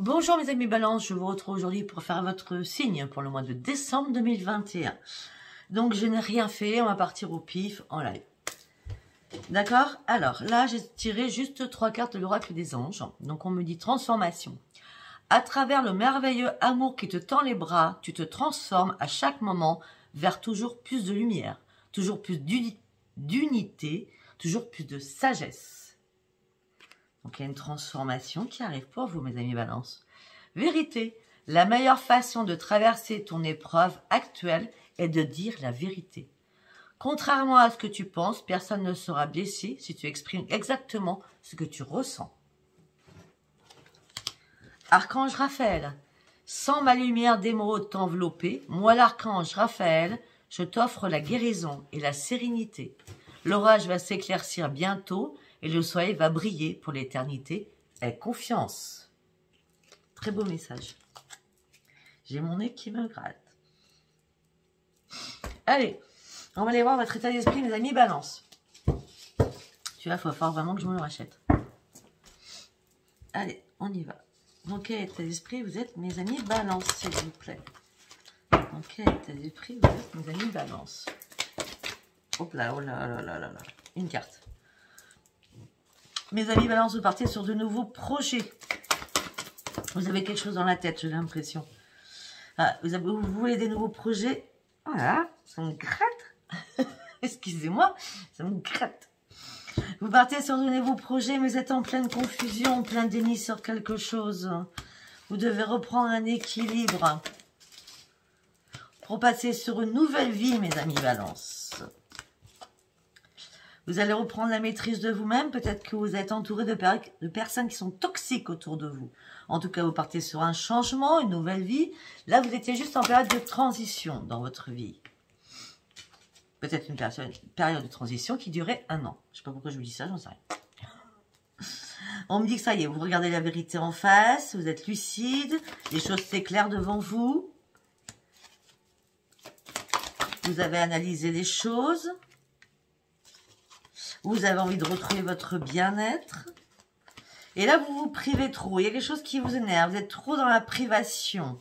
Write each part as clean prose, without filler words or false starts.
Bonjour mes amis Balance, je vous retrouve aujourd'hui pour faire votre signe pour le mois de décembre 2021. Donc je n'ai rien fait, on va partir au pif en live. D'accord? Alors là j'ai tiré juste 3 cartes de l'oracle des anges. Donc on me dit transformation. À travers le merveilleux amour qui te tend les bras, tu te transformes à chaque moment vers toujours plus de lumière, toujours plus d'unité, toujours plus de sagesse. Donc il y a une transformation qui arrive pour vous, mes amis Balance. Vérité. La meilleure façon de traverser ton épreuve actuelle est de dire la vérité. Contrairement à ce que tu penses, personne ne sera blessé si tu exprimes exactement ce que tu ressens. Archange Raphaël. Sans ma lumière d'émeraude t'envelopper, moi l'archange Raphaël, je t'offre la guérison et la sérénité. L'orage va s'éclaircir bientôt et le soleil va briller pour l'éternité. Aie confiance. Très beau message. J'ai mon nez qui me gratte. Allez, on va aller voir votre état d'esprit, mes amis Balance. Celui-là, il va falloir vraiment que je me le rachète. Allez, on y va. Dans quel état d'esprit vous êtes, mes amis Balance, s'il vous plaît? Dans quel état d'esprit vous êtes, mes amis Balance? Hop là, oh là là là là là. Une carte. Mes amis Balance, vous partez sur de nouveaux projets. Vous avez quelque chose dans la tête, j'ai l'impression. Ah, vous voulez des nouveaux projets? Voilà, ça me gratte. Excusez-moi, ça me gratte. Vous partez sur de nouveaux projets, mais vous êtes en pleine confusion, en plein déni sur quelque chose. Vous devez reprendre un équilibre pour passer sur une nouvelle vie, mes amis Balance. Vous allez reprendre la maîtrise de vous-même. Peut-être que vous êtes entouré de personnes qui sont toxiques autour de vous. En tout cas, vous partez sur un changement, une nouvelle vie. Là, vous étiez juste en période de transition dans votre vie. Peut-être une période de transition qui durait 1 an. Je ne sais pas pourquoi je vous dis ça, j'en sais rien. On me dit que ça y est, vous regardez la vérité en face, vous êtes lucide, les choses s'éclairent devant vous. Vous avez analysé les choses. Vous avez envie de retrouver votre bien-être. Et là, vous vous privez trop. Il y a quelque chose qui vous énerve. Vous êtes trop dans la privation.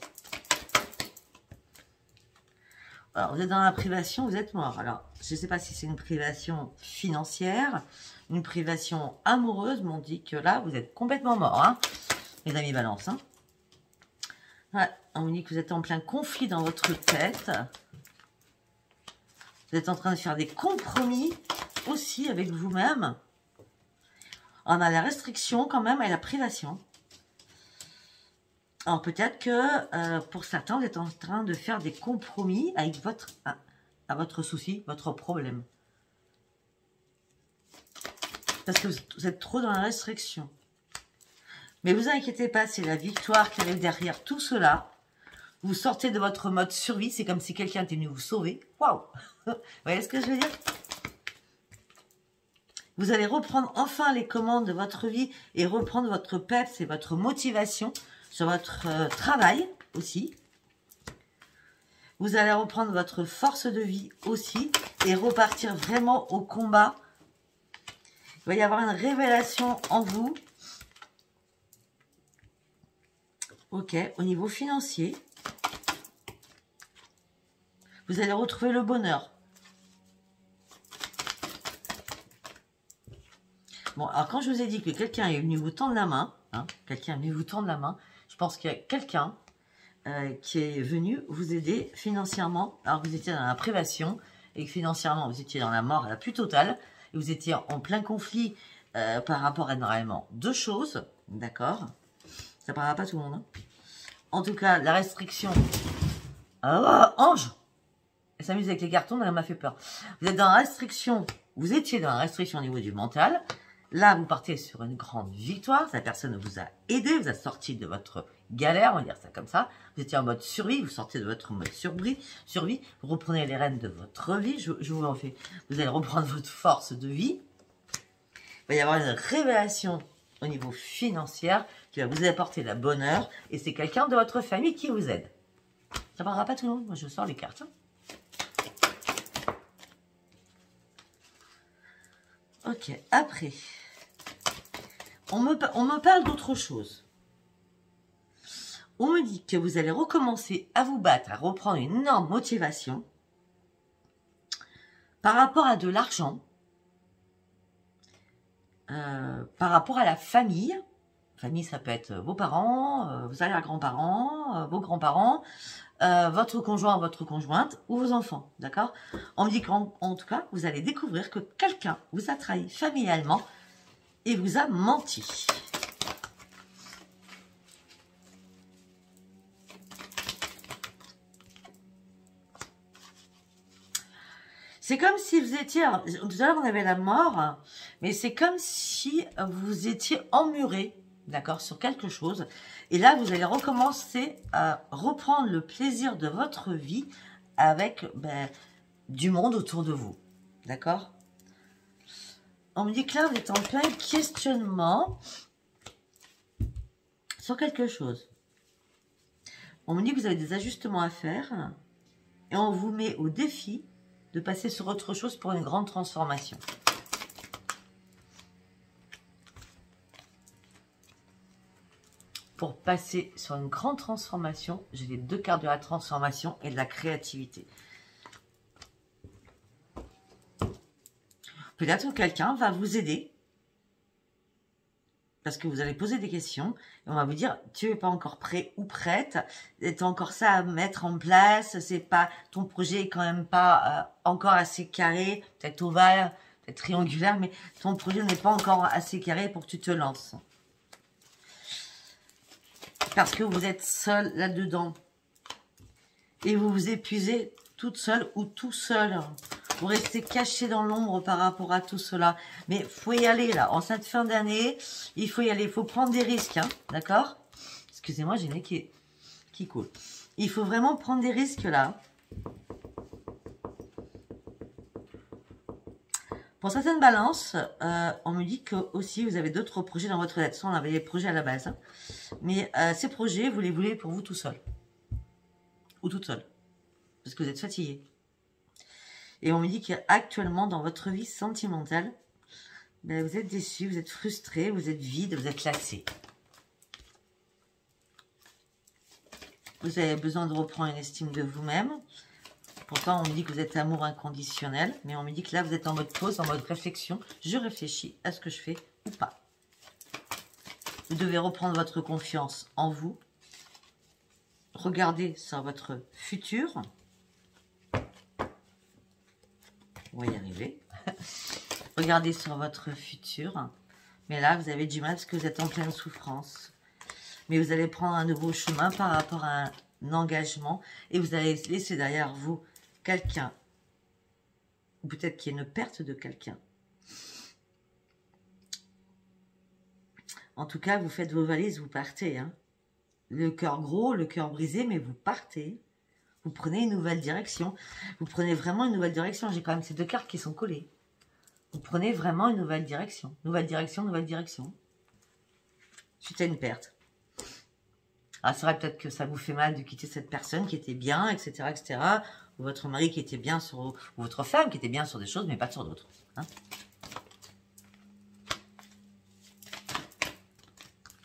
Alors, vous êtes dans la privation, vous êtes mort. Alors, je ne sais pas si c'est une privation financière, une privation amoureuse, mais on dit que là, vous êtes complètement mort, hein, mes amis Balance. Hein. Ouais, on me dit que vous êtes en plein conflit dans votre tête. Vous êtes en train de faire des compromis aussi avec vous-même. On a la restriction quand même et la privation. Alors peut-être que pour certains, vous êtes en train de faire des compromis avec votre souci, votre problème. Parce que vous êtes trop dans la restriction. Mais vous inquiétez pas, c'est la victoire qui arrive derrière tout cela. Vous sortez de votre mode survie, c'est comme si quelqu'un était venu vous sauver. Waouh! Vous voyez ce que je veux dire? Vous allez reprendre enfin les commandes de votre vie et reprendre votre peps et votre motivation sur votre travail aussi. Vous allez reprendre votre force de vie aussi et repartir vraiment au combat. Il va y avoir une révélation en vous. Ok, au niveau financier. Vous allez retrouver le bonheur. Bon, alors quand je vous ai dit que quelqu'un est venu vous tendre la main, hein, quelqu'un est venu vous tendre la main, je pense qu'il y a quelqu'un qui est venu vous aider financièrement, alors que vous étiez dans la privation, et que financièrement vous étiez dans la mort la plus totale, et vous étiez en plein conflit par rapport à normalement 2 choses, d'accord? Ça ne parlera pas tout le monde. Hein. En tout cas, la restriction... Ah, ange! Elle s'amuse avec les cartons, elle m'a fait peur. Vous êtes dans la restriction, vous étiez dans la restriction au niveau du mental. Là, vous partez sur une grande victoire. La personne vous a aidé, vous a sorti de votre galère, on va dire ça comme ça. Vous étiez en mode survie, vous sortez de votre mode survie. Vous reprenez les rênes de votre vie. Je vous en fais. Vous allez reprendre votre force de vie. Il va y avoir une révélation au niveau financier qui va vous apporter la bonheur. Et c'est quelqu'un de votre famille qui vous aide. Ça ne parlera pas tout le monde. Moi, je sors les cartes. Hein. Ok, après, on me parle d'autre chose. On me dit que vous allez recommencer à vous battre, à reprendre une énorme motivation par rapport à de l'argent, par rapport à la famille. Famille, ça peut être vos parents, vos arrière-grands-parents, vos grands-parents, votre conjoint, votre conjointe ou vos enfants, d'accord? On me dit qu'en tout cas, vous allez découvrir que quelqu'un vous a trahi familialement et vous a menti. C'est comme si vous étiez... Tout à l'heure, on avait la mort, mais c'est comme si vous étiez emmuré, d'accord, sur quelque chose. Et là, vous allez recommencer à reprendre le plaisir de votre vie avec du monde autour de vous, d'accord? On me dit que là, vous êtes en plein questionnement sur quelque chose. On me dit que vous avez des ajustements à faire et on vous met au défi de passer sur autre chose pour une grande transformation. Pour passer sur une grande transformation, j'ai les 2 cartes de la transformation et de la créativité. Peut-être que quelqu'un va vous aider parce que vous allez poser des questions et on va vous dire tu n'es pas encore prêt ou prête, tu as encore ça à mettre en place, c'est pas, ton projet est quand même pas encore assez carré, peut-être ovale, peut-être triangulaire, mais ton projet n'est pas encore assez carré pour que tu te lances. Parce que vous êtes seul là-dedans et vous vous épuisez toute seule ou tout seul. Vous restez caché dans l'ombre par rapport à tout cela. Mais il faut y aller là. En cette fin d'année, il faut y aller. Il faut prendre des risques. Hein, d'accord? Excusez-moi, j'ai le nez qui coule. Il faut vraiment prendre des risques là. Pour certaines balances, on me dit que aussi vous avez d'autres projets dans votre tête. Ça, on avait les projets à la base. Hein. Mais ces projets, vous les voulez pour vous tout seul. Ou toute seule. Parce que vous êtes fatigué. Et on me dit qu'actuellement, dans votre vie sentimentale, vous êtes déçu, vous êtes frustré, vous êtes vide, vous êtes lassé. Vous avez besoin de reprendre une estime de vous-même. Pourtant, on me dit que vous êtes amour inconditionnel. Mais on me dit que là, vous êtes en mode pause, en mode réflexion. Je réfléchis à ce que je fais ou pas. Vous devez reprendre votre confiance en vous. Regardez sur votre futur. On va y arriver. Regardez sur votre futur. Mais là, vous avez du mal parce que vous êtes en pleine souffrance. Mais vous allez prendre un nouveau chemin par rapport à un engagement. Et vous allez laisser derrière vous quelqu'un. Peut-être qu'il y a une perte de quelqu'un. En tout cas, vous faites vos valises, vous partez. Hein. Le cœur gros, le cœur brisé, mais vous partez. Vous prenez une nouvelle direction. Vous prenez vraiment une nouvelle direction. J'ai quand même ces 2 cartes qui sont collées. Vous prenez vraiment une nouvelle direction. Nouvelle direction, nouvelle direction. Suite à une perte. Alors, c'est vrai peut-être que ça vous fait mal de quitter cette personne qui était bien, etc., etc. Ou votre mari qui était bien sur... Ou votre femme qui était bien sur des choses, mais pas sur d'autres. Hein.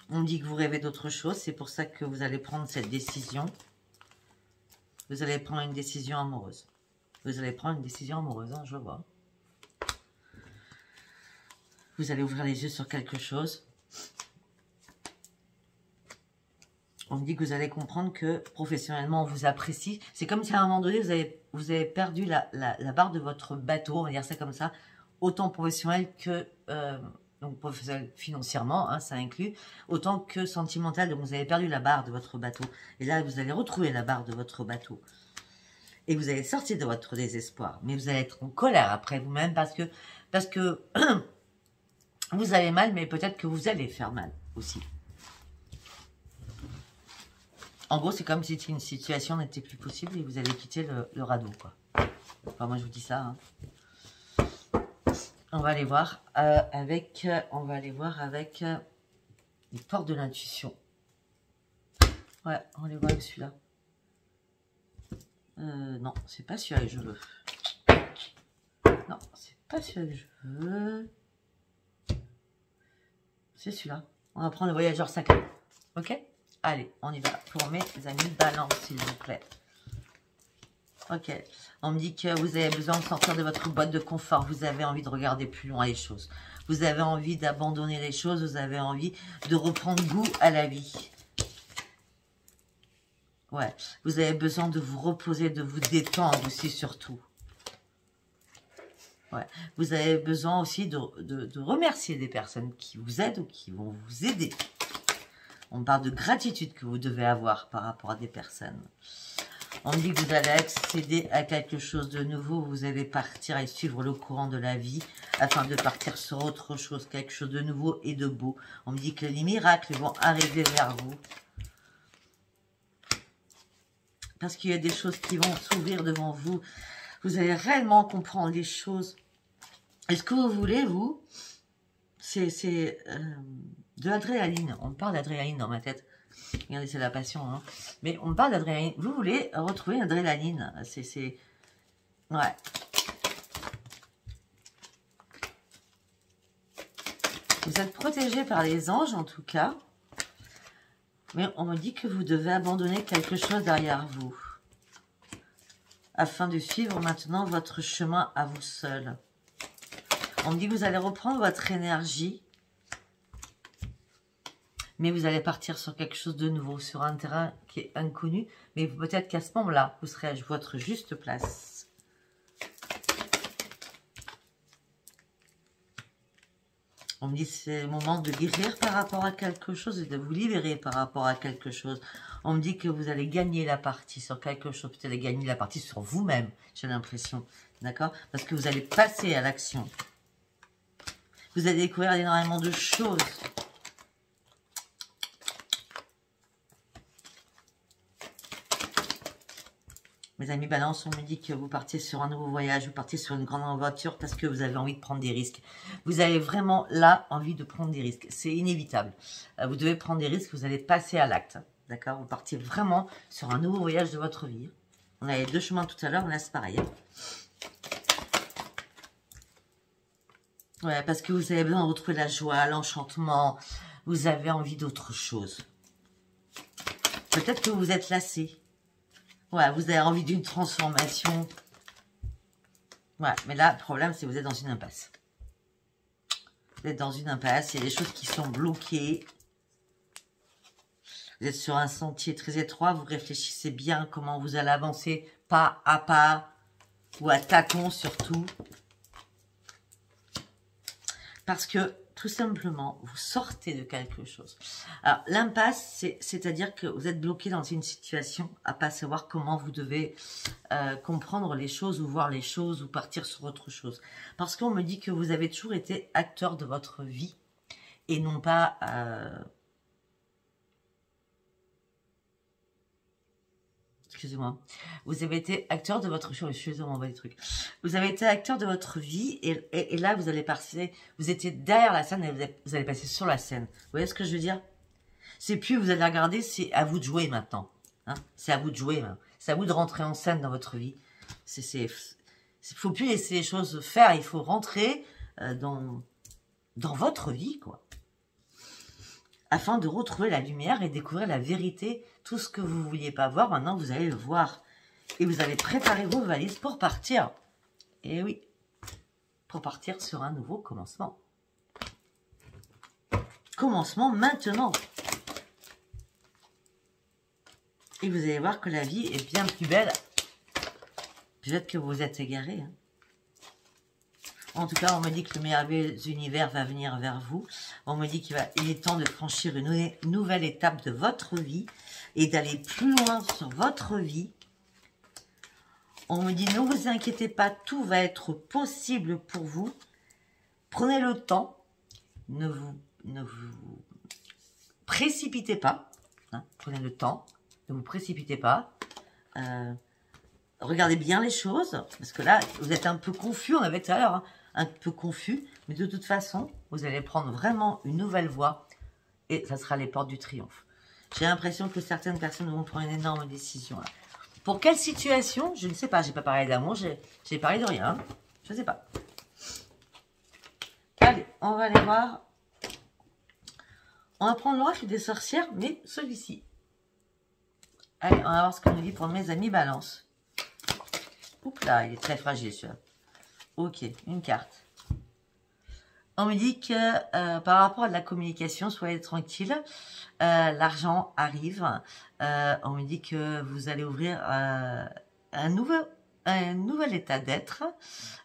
On me dit que vous rêvez d'autre chose. C'est pour ça que vous allez prendre cette décision. Vous allez prendre une décision amoureuse. Vous allez prendre une décision amoureuse, hein, je vois. Vous allez ouvrir les yeux sur quelque chose. On me dit que vous allez comprendre que professionnellement, on vous apprécie. C'est comme si à un moment donné, vous avez perdu la barre de votre bateau, on va dire ça comme ça, autant professionnel que... donc professionnel financièrement, hein, ça inclut, autant que sentimental. Donc vous avez perdu la barre de votre bateau. Et là, vous allez retrouver la barre de votre bateau. Et vous allez sortir de votre désespoir. Mais vous allez être en colère après vous-même parce que vous avez mal, mais peut-être que vous allez faire mal aussi. En gros, c'est comme si une situation n'était plus possible et vous allez quitter le radeau, quoi. Enfin, moi, je vous dis ça, hein. On va aller voir avec les portes de l'intuition. Ouais, on va les voir avec celui-là. Non, c'est pas celui-là que je veux. Non, c'est pas celui-là que je veux. C'est celui-là. On va prendre le voyageur sacré. Ok? Allez, on y va pour mes amis balance, s'il vous plaît. Ok, on me dit que vous avez besoin de sortir de votre boîte de confort. Vous avez envie de regarder plus loin les choses. Vous avez envie d'abandonner les choses. Vous avez envie de reprendre goût à la vie. Ouais, vous avez besoin de vous reposer, de vous détendre aussi surtout. Ouais, vous avez besoin aussi de remercier des personnes qui vous aident ou qui vont vous aider. On parle de gratitude que vous devez avoir par rapport à des personnes. On dit que vous allez accéder à quelque chose de nouveau. Vous allez partir et suivre le courant de la vie afin de partir sur autre chose, quelque chose de nouveau et de beau. On me dit que les miracles vont arriver vers vous. Parce qu'il y a des choses qui vont s'ouvrir devant vous. Vous allez réellement comprendre les choses. Et ce que vous voulez, vous, c'est de l'adrénaline. On parle d'adrénaline dans ma tête. Regardez, c'est la passion. Hein. Mais on parle d'adrénaline. Vous voulez retrouver l'adrénaline. C'est... Ouais. Vous êtes protégé par les anges, en tout cas. Mais on me dit que vous devez abandonner quelque chose derrière vous. Afin de suivre maintenant votre chemin à vous seul. On me dit que vous allez reprendre votre énergie. Mais vous allez partir sur quelque chose de nouveau, sur un terrain qui est inconnu. Mais peut-être qu'à ce moment-là, vous serez à votre juste place. On me dit que c'est le moment de guérir par rapport à quelque chose et de vous libérer par rapport à quelque chose. On me dit que vous allez gagner la partie sur quelque chose. Peut-être allez gagner la partie sur vous-même, j'ai l'impression. D'accord? Parce que vous allez passer à l'action. Vous allez découvrir énormément de choses. Mes amis balance, on me dit que vous partez sur un nouveau voyage, vous partez sur une grande aventure parce que vous avez envie de prendre des risques. Vous avez vraiment là envie de prendre des risques. C'est inévitable. Vous devez prendre des risques, vous allez passer à l'acte. D'accord? Vous partez vraiment sur un nouveau voyage de votre vie. On avait deux chemins tout à l'heure, là c'est pareil. Ouais, parce que vous avez besoin de retrouver la joie, l'enchantement. Vous avez envie d'autre chose. Peut-être que vous êtes lassé. Ouais, vous avez envie d'une transformation. Ouais, mais là, le problème, c'est que vous êtes dans une impasse. Vous êtes dans une impasse, il y a des choses qui sont bloquées. Vous êtes sur un sentier très étroit, vous réfléchissez bien comment vous allez avancer, pas à pas, ou à tâtons surtout. Parce que, tout simplement, vous sortez de quelque chose. Alors, l'impasse, c'est-à-dire que vous êtes bloqué dans une situation à pas savoir comment vous devez comprendre les choses ou voir les choses ou partir sur autre chose. Parce qu'on me dit que vous avez toujours été acteur de votre vie et non pas... Excusez-moi. Vous avez été acteur de votre... Je suis désolée, on m'envoie des trucs. Vous avez été acteur de votre vie et là, vous allez passer... Vous étiez derrière la scène et vous allez passer sur la scène. Vous voyez ce que je veux dire? C'est plus vous allez regarder, c'est à vous de jouer maintenant. Hein, c'est à vous de jouer. C'est à vous de rentrer en scène dans votre vie. Il faut plus laisser les choses faire. Il faut rentrer dans votre vie, quoi. Afin de retrouver la lumière et découvrir la vérité. Tout ce que vous ne vouliez pas voir, maintenant vous allez le voir. Et vous allez préparer vos valises pour partir. Et oui, pour partir sur un nouveau commencement. Commencement maintenant. Et vous allez voir que la vie est bien plus belle. Peut-être que vous êtes égaré. Hein. En tout cas, on me dit que le merveilleux univers va venir vers vous. On me dit qu'il est temps de franchir une nouvelle étape de votre vie et d'aller plus loin sur votre vie. On me dit, ne vous inquiétez pas, tout va être possible pour vous. Prenez le temps. Ne vous précipitez pas. Hein, prenez le temps. Ne vous précipitez pas. Regardez bien les choses. Parce que là, vous êtes un peu confus. On avait tout à l'heure, hein, un peu confus. Mais de toute façon, vous allez prendre vraiment une nouvelle voie. Et ça sera les portes du triomphe. J'ai l'impression que certaines personnes vont prendre une énorme décision. Là. Pour quelle situation? Je ne sais pas. J'ai pas parlé d'amour. J'ai parlé de rien. Je ne sais pas. Allez, on va aller voir. On va prendre l'oracle des sorcières, mais celui-ci. Allez, on va voir ce qu'on nous dit pour mes amis balance. Oups là, il est très fragile celui-là. Ok, une carte. On me dit que par rapport à de la communication, soyez tranquille. L'argent arrive. On me dit que vous allez ouvrir un nouvel état d'être.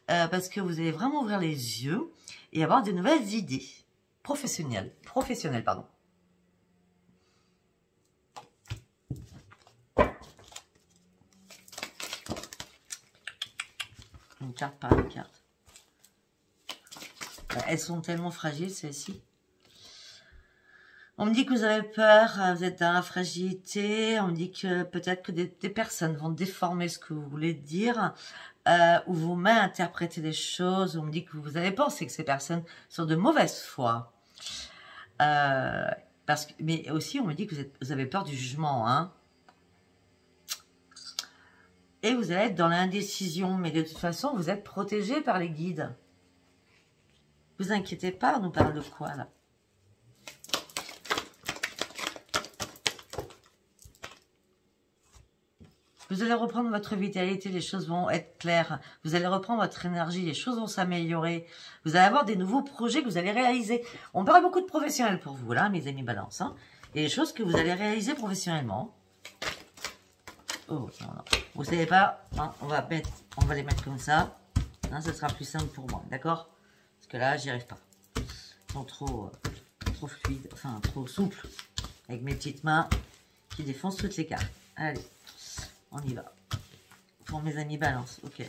Parce que vous allez vraiment ouvrir les yeux et avoir de nouvelles idées. Professionnelles, pardon. Une carte par une carte. Elles sont tellement fragiles, celles-ci. On me dit que vous avez peur, vous êtes dans la fragilité. On me dit que peut-être que des personnes vont déformer ce que vous voulez dire ou vous mal interpréter les choses. On me dit que vous avez pensé que ces personnes sont de mauvaise foi. Mais aussi, on me dit que vous avez peur du jugement. Hein. Et vous allez être dans l'indécision. Mais de toute façon, vous êtes protégé par les guides. Vous inquiétez pas, on nous parle de quoi là? Vous allez reprendre votre vitalité, les choses vont être claires. Vous allez reprendre votre énergie, les choses vont s'améliorer. Vous allez avoir des nouveaux projets que vous allez réaliser. On parle beaucoup de professionnels pour vous, là, mes amis balance. Hein, et les choses que vous allez réaliser professionnellement. Oh, non, non. Vous savez pas, hein, on va les mettre comme ça. Hein, ce sera plus simple pour moi, d'accord? Parce que là, j'y arrive pas. Ils sont trop fluides, enfin, trop souples. Avec mes petites mains qui défoncent toutes les cartes. Allez. On y va. Pour mes amis balance, ok.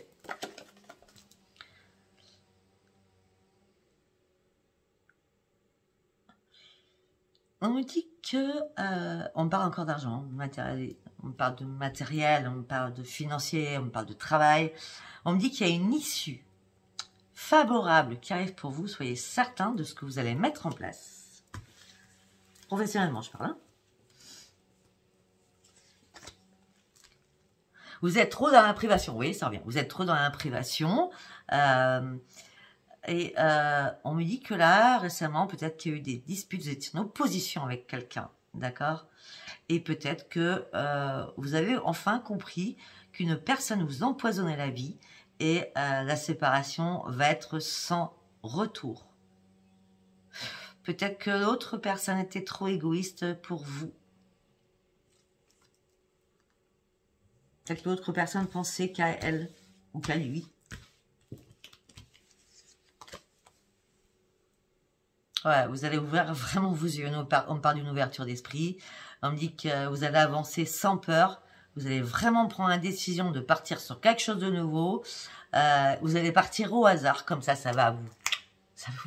On me dit que on parle encore d'argent, on parle de matériel, on parle de financier, on parle de travail. On me dit qu'il y a une issue favorable qui arrive pour vous. Soyez certain de ce que vous allez mettre en place. Professionnellement, je parle. Hein. Vous êtes trop dans la privation, oui, ça revient. Vous êtes trop dans la privation. On me dit que là, récemment, peut-être qu'il y a eu des disputes, vous étiez en opposition avec quelqu'un, d'accord? Et peut-être que vous avez enfin compris qu'une personne vous empoisonnait la vie et la séparation va être sans retour. Peut-être que l'autre personne était trop égoïste pour vous. Peut-être que l'autre personne pensait qu'à elle ou qu'à lui. Ouais, vous allez ouvrir vraiment vos yeux. On parle d'une ouverture d'esprit. On me dit que vous allez avancer sans peur. Vous allez vraiment prendre la décision de partir sur quelque chose de nouveau. Vous allez partir au hasard. Comme ça va vous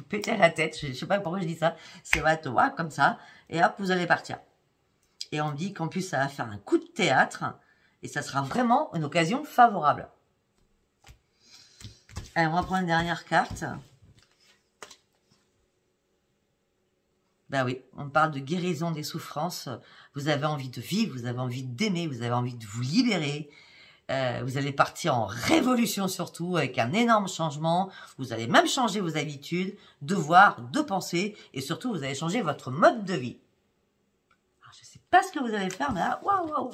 péter la tête. Je ne sais pas pourquoi je dis ça. Ça va être ouais, comme ça. Et hop, vous allez partir. Et on me dit qu'en plus, ça va faire un coup de théâtre. Et ça sera vraiment une occasion favorable. Allez, on va prendre une dernière carte. Ben oui, on parle de guérison des souffrances. Vous avez envie de vivre, vous avez envie d'aimer, vous avez envie de vous libérer. Vous allez partir en révolution surtout, avec un énorme changement. Vous allez même changer vos habitudes, de voir, de penser. Et surtout, vous allez changer votre mode de vie. Alors, je ne sais pas ce que vous allez faire, mais là, waouh, waouh.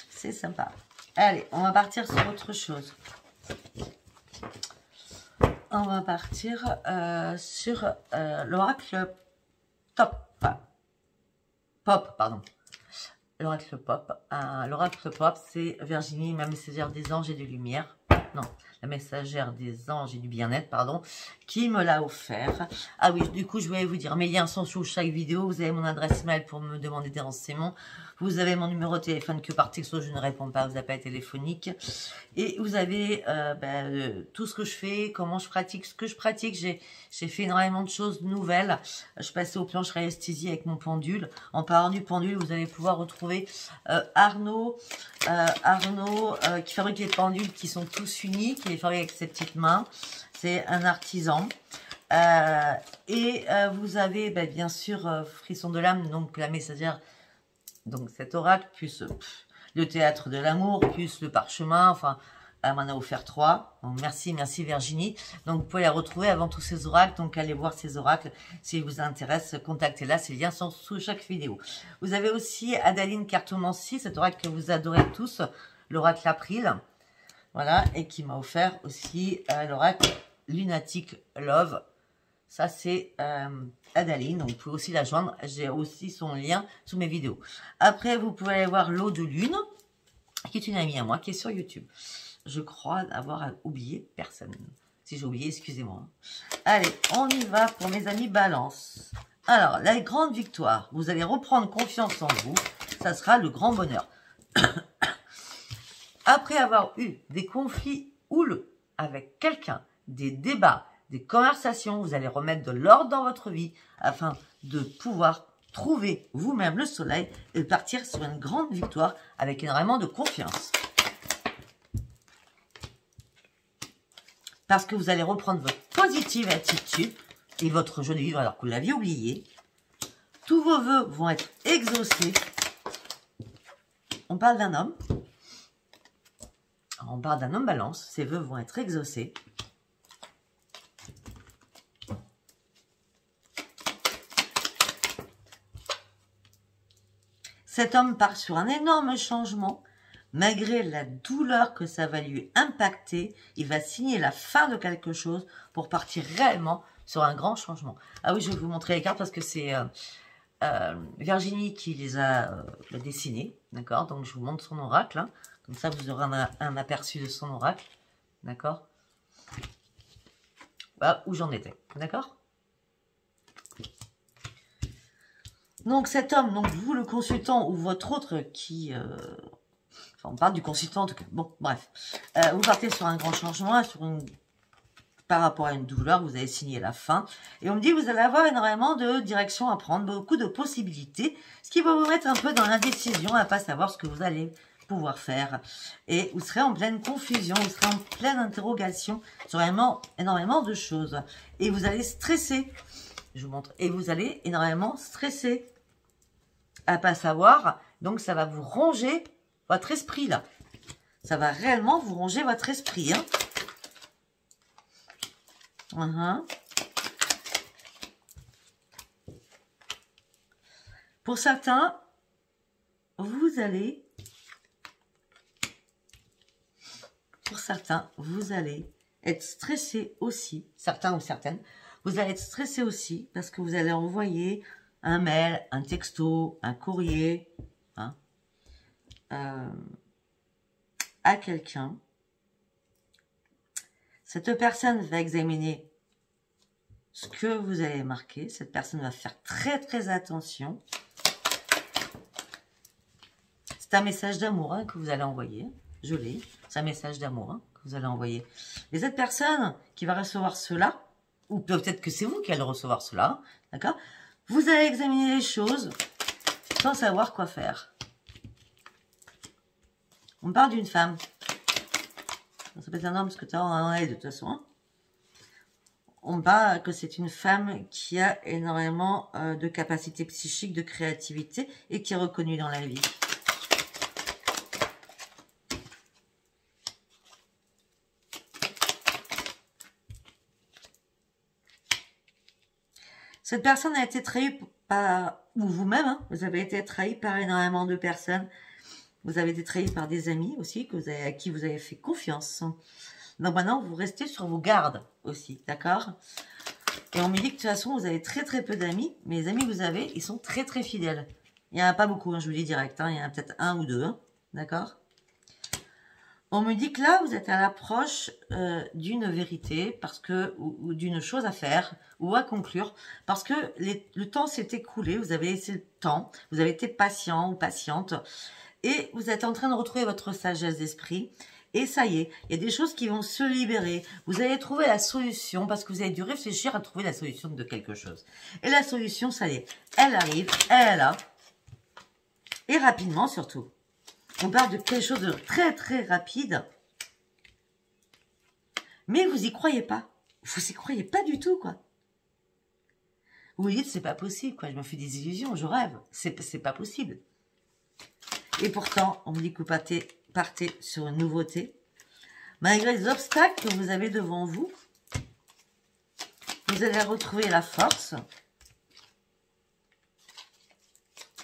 C'est sympa. Allez, on va partir sur autre chose. On va partir sur l'oracle pop, pardon. L'oracle pop. L'oracle pop, c'est Virginie, ma messagère des anges et de lumière. Non, la messagère des anges et du bien-être, pardon, qui me l'a offert. Ah oui, du coup, je voulais vous dire, mes liens sont sous chaque vidéo. Vous avez mon adresse mail pour me demander des renseignements. Vous avez mon numéro de téléphone que par texto, je ne réponds pas aux appels téléphoniques. Et vous avez tout ce que je fais, comment je pratique, ce que je pratique. J'ai fait énormément de choses nouvelles. Je passais aux planches radiesthésie avec mon pendule. En parlant du pendule, vous allez pouvoir retrouver Arnaud qui fabrique les pendules qui sont tous uniques. Il est fabriqué avec ses petites mains. C'est un artisan. Vous avez bien sûr Frisson de l'âme, donc la messagère. Donc cet oracle, plus le théâtre de l'amour, plus le parchemin, enfin, Elle m'en a offert 3. Donc, merci Virginie. Donc, vous pouvez la retrouver avant tous ces oracles. Donc, allez voir ces oracles. Si vous intéresse, contactez-la. Ces liens sont sous chaque vidéo. Vous avez aussi Adaline Cartomancie, cet oracle que vous adorez tous, l'oracle April. Voilà, et qui m'a offert aussi l'oracle Lunatic Love. Ça, c'est Adaline. Donc, vous pouvez aussi la joindre. J'ai aussi son lien sous mes vidéos. Après, vous pouvez aller voir l'eau de lune, qui est une amie à moi, qui est sur YouTube. Je crois avoir oublié personne. Si j'ai oublié, excusez-moi. Allez, on y va pour mes amis Balance. Alors, la grande victoire. Vous allez reprendre confiance en vous. Ça sera le grand bonheur. Après avoir eu des conflits houleux avec quelqu'un, des débats, des conversations, vous allez remettre de l'ordre dans votre vie afin de pouvoir trouver vous-même le soleil et partir sur une grande victoire avec énormément de confiance. Parce que vous allez reprendre votre positive attitude et votre joie de vivre alors que vous l'aviez oublié. Tous vos vœux vont être exaucés. On parle d'un homme. On parle d'un homme balance. Ses vœux vont être exaucés. Cet homme part sur un énorme changement. Malgré la douleur que ça va lui impacter, il va signer la fin de quelque chose pour partir réellement sur un grand changement. Ah oui, je vais vous montrer les cartes parce que c'est Virginie qui les a dessinées. D'accord? Donc, je vous montre son oracle. Hein. Comme ça, vous aurez un aperçu de son oracle. D'accord? Voilà où j'en étais. D'accord? Donc, cet homme, donc vous, le consultant, ou votre autre qui... Enfin, on parle du consultant en tout cas. Bon, bref. Vous partez sur un grand changement, par rapport à une douleur, vous avez signé la fin. Et on me dit que vous allez avoir énormément de directions à prendre, beaucoup de possibilités, ce qui va vous mettre un peu dans l'indécision, à ne pas savoir ce que vous allez pouvoir faire. Et vous serez en pleine confusion, vous serez en pleine interrogation sur énormément de choses. Et vous allez stresser. Je vous montre. Et vous allez énormément stresser. À pas savoir. Donc, ça va vous ronger votre esprit, là. Ça va réellement vous ronger votre esprit, hein. Pour certains, vous allez être stressé aussi, certains ou certaines, vous allez être stressé aussi parce que vous allez envoyer un mail, un texto, un courrier, hein, à quelqu'un. Cette personne va examiner ce que vous avez marqué. Cette personne va faire très attention. C'est un message d'amour hein, que vous allez envoyer. Je l'ai. C'est un message d'amour hein, que vous allez envoyer. Et cette personne qui va recevoir cela, ou peut-être que c'est vous qui allez recevoir cela, d'accord? Vous allez examiner les choses sans savoir quoi faire. On parle d'une femme. Ça peut être un homme parce que tu en as de toute façon. Hein. On parle que c'est une femme qui a énormément de capacités psychiques, de créativité et qui est reconnue dans la vie. Cette personne a été trahie par, ou vous-même, hein, vous avez été trahi par énormément de personnes. Vous avez été trahi par des amis aussi, à qui vous avez fait confiance. Donc maintenant, vous restez sur vos gardes aussi, d'accord? Et on me dit que de toute façon, vous avez très peu d'amis, mais les amis que vous avez, ils sont très fidèles. Il n'y en a pas beaucoup, hein, je vous dis direct, hein, il y en a peut-être un ou deux, hein, d'accord? On me dit que là, vous êtes à l'approche d'une vérité, parce que ou d'une chose à faire, ou à conclure, parce que le temps s'est écoulé, vous avez laissé le temps, vous avez été patient ou patiente, et vous êtes en train de retrouver votre sagesse d'esprit, et ça y est, il y a des choses qui vont se libérer, vous allez trouver la solution, parce que vous avez dû réfléchir à trouver la solution de quelque chose. Et la solution, ça y est, elle arrive, elle est là, et rapidement surtout. On parle de quelque chose de très rapide. Mais vous y croyez pas. Vous y croyez pas du tout, quoi. Vous vous dites, c'est pas possible, quoi. Je me fais des illusions, je rêve. C'est pas possible. Et pourtant, on me dit que vous partez sur une nouveauté. Malgré les obstacles que vous avez devant vous, vous allez retrouver la force.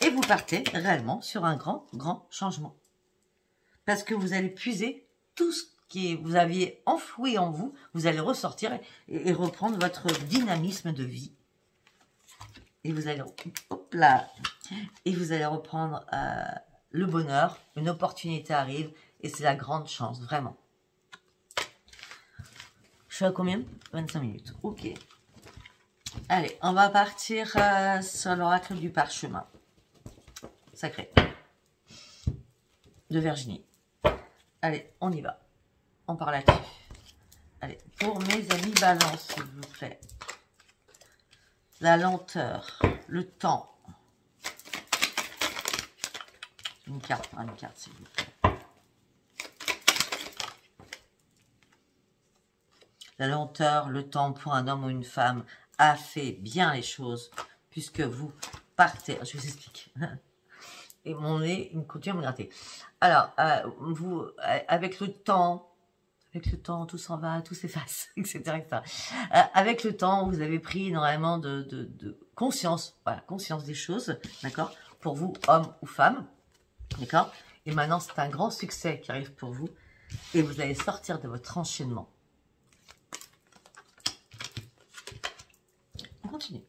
Et vous partez réellement sur un grand, grand changement. Parce que vous allez puiser tout ce que vous aviez enfoui en vous. Vous allez ressortir et reprendre votre dynamisme de vie. Et vous allez, hop là, et vous allez reprendre le bonheur. Une opportunité arrive et c'est la grande chance, vraiment. Je suis à combien? 25 minutes. Ok. Allez, on va partir sur l'oracle du parchemin sacré de Virginie. Allez, on y va. On part là-dessus. Allez, pour mes amis balance, s'il vous plaît. La lenteur, le temps. Une carte, s'il vous plaît. La lenteur, le temps pour un homme ou une femme a fait bien les choses puisque vous partez. Je vous explique. Et mon nez, une couture me gratter. Alors, vous, avec le temps, tout s'en va, tout s'efface, etc. etc. Avec le temps, vous avez pris énormément de conscience, voilà, conscience des choses, d'accord, pour vous, homme ou femme, d'accord. Et maintenant, c'est un grand succès qui arrive pour vous, et vous allez sortir de votre enchaînement. On continue.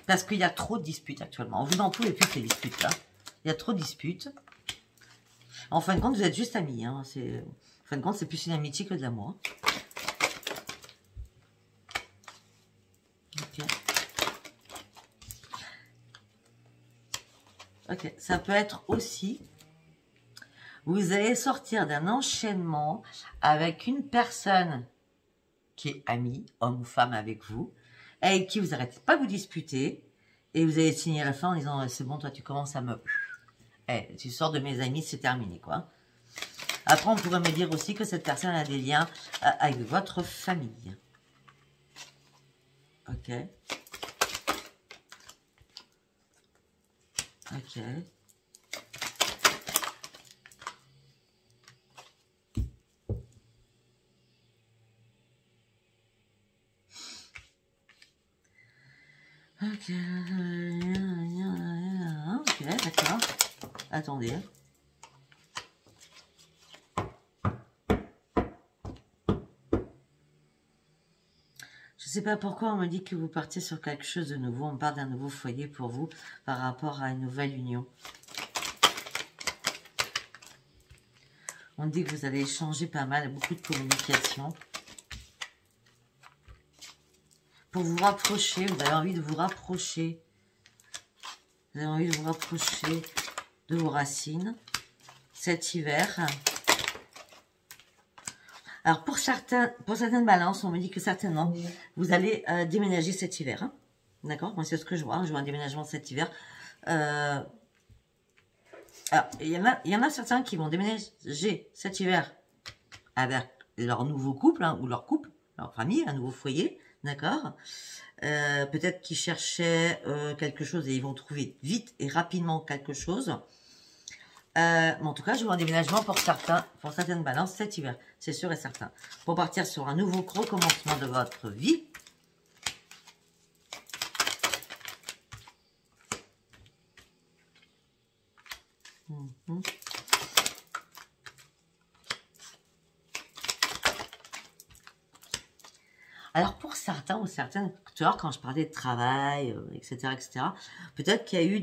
Parce qu'il y a trop de disputes actuellement. Vous n'en pouvez plus ces disputes là. Il y a trop de disputes. En fin de compte, vous êtes juste amis. Hein. En fin de compte, c'est plus une amitié que de l'amour. Ok. Ok. Ça peut être aussi... Vous allez sortir d'un enchaînement avec une personne qui est amie, homme ou femme avec vous, avec qui vous n'arrêtez pas de vous disputer, et vous allez signer à la fin en disant c'est bon, toi tu commences à me... tu sors de mes amis, c'est terminé quoi. Après on pourrait me dire aussi que cette personne a des liens avec votre famille. Ok. Ok. Ok, d'accord. Attendez. Je sais pas pourquoi on me dit que vous partez sur quelque chose de nouveau. On parle d'un nouveau foyer pour vous par rapport à une nouvelle union. On dit que vous allez échanger pas mal, beaucoup de communication. Pour vous rapprocher, vous avez envie de vous rapprocher. Vous avez envie de vous rapprocher de vos racines cet hiver. Alors pour certaines balances, on me dit que certainement vous allez déménager cet hiver. Hein. D'accord? Moi c'est ce que je vois. Je vois un déménagement cet hiver. Alors il y en a certains qui vont déménager cet hiver avec leur nouveau couple hein, ou leur couple, leur famille, un nouveau foyer. D'accord. Peut-être qu'ils cherchaient quelque chose et ils vont trouver vite et rapidement quelque chose. Mais en tout cas, je vois un déménagement pour certaines balances cet hiver, c'est sûr et certain. Pour partir sur un nouveau recommencement de votre vie. Alors pour certains ou certaines, tout à l'heure quand je parlais de travail, etc., peut-être qu'il y a eu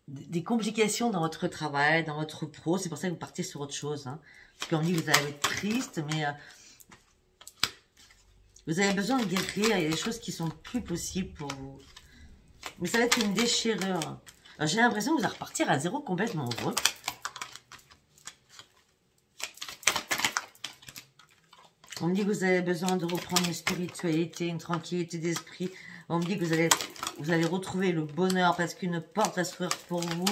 des complications dans votre travail, dans votre pro, c'est pour ça que vous partez sur autre chose. Hein. Parce qu'on dit que vous allez être triste, mais vous avez besoin de guérir, il y a des choses qui sont plus possibles pour vous. Mais ça va être une déchirure. J'ai l'impression que vous allez repartir à zéro complètement heureux. On me dit que vous avez besoin de reprendre une spiritualité, une tranquillité d'esprit. On me dit que vous allez retrouver le bonheur parce qu'une porte va s'ouvrir pour vous.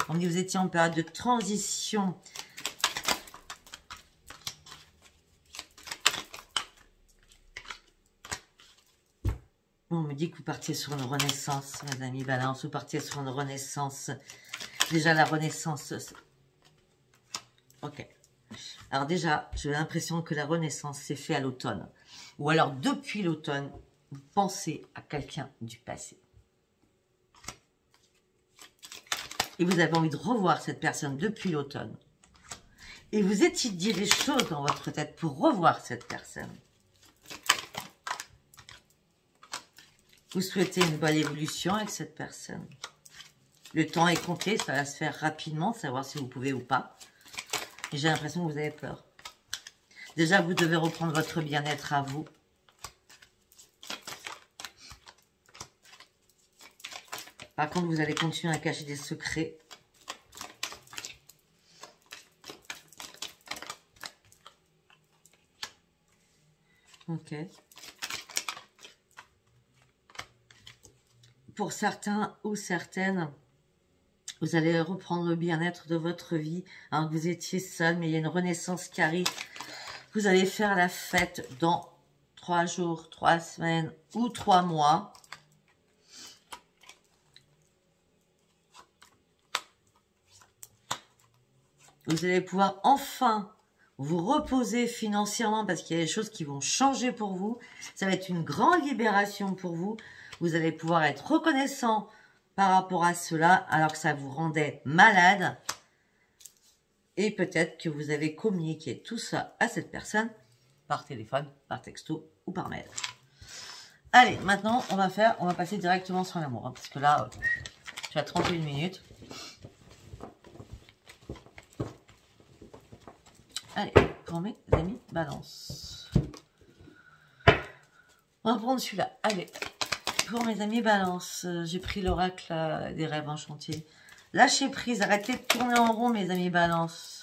On me dit que vous étiez en période de transition. On me dit que vous partiez sur une renaissance, mes amis balance. Vous partiez sur une renaissance. Déjà, la renaissance. Ok. Alors déjà, j'ai l'impression que la renaissance s'est faite à l'automne. Ou alors, depuis l'automne, vous pensez à quelqu'un du passé. Et vous avez envie de revoir cette personne depuis l'automne. Et vous étudiez des choses dans votre tête pour revoir cette personne. Vous souhaitez une bonne évolution avec cette personne. Le temps est compté, ça va se faire rapidement, savoir si vous pouvez ou pas. Et j'ai l'impression que vous avez peur. Déjà, vous devez reprendre votre bien-être à vous. Par contre, vous allez continuer à cacher des secrets. Ok. Pour certains ou certaines, vous allez reprendre le bien-être de votre vie. Hein, vous étiez seul, mais il y a une renaissance qui arrive. Vous allez faire la fête dans 3 jours, 3 semaines ou 3 mois. Vous allez pouvoir enfin vous reposer financièrement parce qu'il y a des choses qui vont changer pour vous. Ça va être une grande libération pour vous. Vous allez pouvoir être reconnaissant par rapport à cela alors que ça vous rendait malade. Et peut-être que vous avez communiqué tout ça à cette personne par téléphone, par texto ou par mail. Allez, maintenant, on va passer directement sur l'amour. Hein, parce que là, je suis à 31 minutes. Allez, pour mes amis balance. On va prendre celui-là. Allez, pour mes amis balance, j'ai pris l'oracle des rêves enchantés. Lâchez prise, arrêtez de tourner en rond, mes amis balance.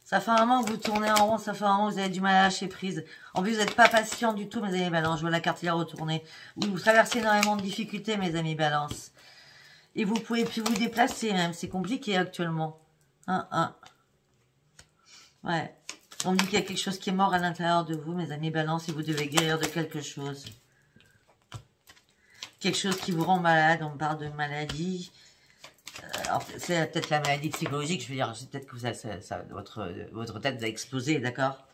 Ça fait un moment que vous tournez en rond, ça fait un moment que vous avez du mal à lâcher prise. En plus, vous n'êtes pas patient du tout, mes amis balance. Je vois la carte hier retourner. Vous traversez énormément de difficultés, mes amis balance. Et vous pouvez plus vous déplacer, même. C'est compliqué actuellement. Ouais. On me dit qu'il y a quelque chose qui est mort à l'intérieur de vous, mes amis balance, et vous devez guérir de quelque chose. Quelque chose qui vous rend malade, on me parle de maladie. C'est peut-être la maladie psychologique, je veux dire, peut-être que vous avez, votre tête va exploser, d'accord?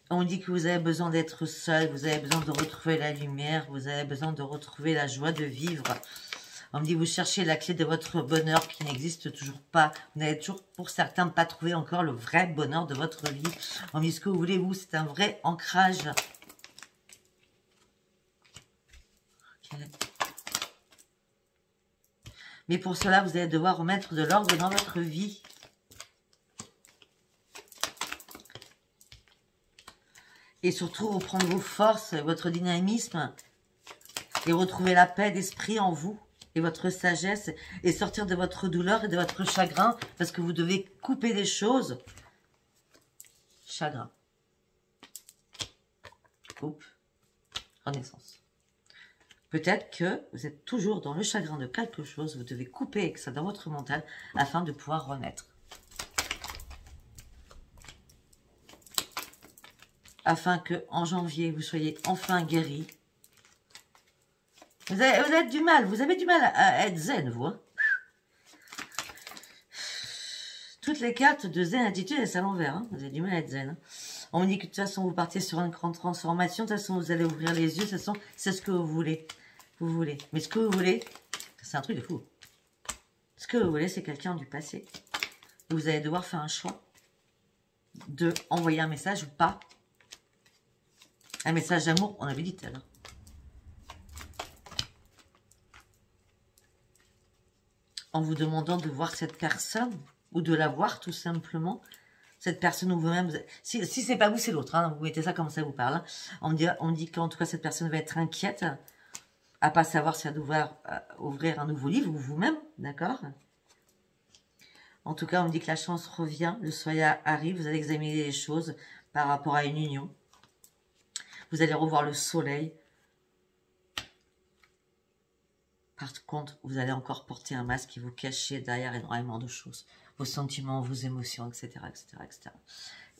On dit que vous avez besoin d'être seul, vous avez besoin de retrouver la lumière, vous avez besoin de retrouver la joie de vivre. On me dit vous cherchez la clé de votre bonheur qui n'existe toujours pas. Vous n'avez toujours, pour certains, pas trouvé encore le vrai bonheur de votre vie. On me dit ce que vous voulez, vous, c'est un vrai ancrage. Okay. Mais pour cela, vous allez devoir remettre de l'ordre dans votre vie. Et surtout, reprendre vos forces, votre dynamisme. Et retrouver la paix d'esprit en vous. Et votre sagesse. Et sortir de votre douleur et de votre chagrin. Parce que vous devez couper des choses. Chagrin. Coupe. Renaissance. Peut-être que vous êtes toujours dans le chagrin de quelque chose. Vous devez couper avec ça dans votre mental afin de pouvoir renaître. Afin que en janvier, vous soyez enfin guéri. Vous avez du mal. Vous avez du mal à être zen, vous. Hein. Toutes les cartes de zen attitude, elles sont à l'envers. Hein. Vous avez du mal à être zen. Hein. On me dit que de toute façon, vous partez sur une grande transformation. De toute façon, vous allez ouvrir les yeux. De toute façon, c'est ce que vous voulez. Vous voulez. Mais ce que vous voulez, c'est un truc de fou. Ce que vous voulez, c'est quelqu'un du passé. Et vous allez devoir faire un choix de envoyer un message ou pas. Un message d'amour, on avait dit tout à l'heure. En vous demandant de voir cette personne ou de la voir tout simplement. Cette personne ou vous-même, si c'est pas vous, c'est l'autre. Hein, vous mettez ça comme ça vous parle. Hein. On dit qu'en tout cas, cette personne va être inquiète à pas savoir si elle doit ouvrir un nouveau livre ou vous-même, d'accord? En tout cas, on me dit que la chance revient, le soleil arrive, vous allez examiner les choses par rapport à une union. Vous allez revoir le soleil. Par contre, vous allez encore porter un masque et vous cacher derrière énormément de choses. Vos sentiments, vos émotions, etc. etc., etc.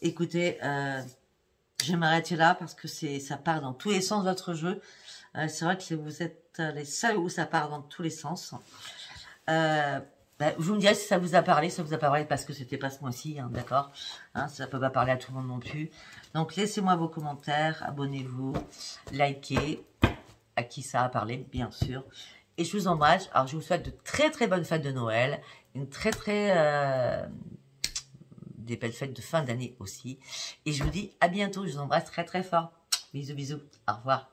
Écoutez, je vais m'arrêter là parce que ça part dans tous les sens votre jeu. C'est vrai que vous êtes les seuls où ça part dans tous les sens. Par Bah, vous me direz si ça vous a parlé, ça vous a pas parlé parce que c'était pas ce mois-ci, hein, d'accord, hein, ça peut pas parler à tout le monde non plus. Donc laissez-moi vos commentaires, abonnez-vous, likez, à qui ça a parlé, bien sûr. Et je vous embrasse. Alors je vous souhaite de très très bonnes fêtes de Noël, une des belles fêtes de fin d'année aussi. Et je vous dis à bientôt, je vous embrasse très très fort. Bisous bisous, au revoir.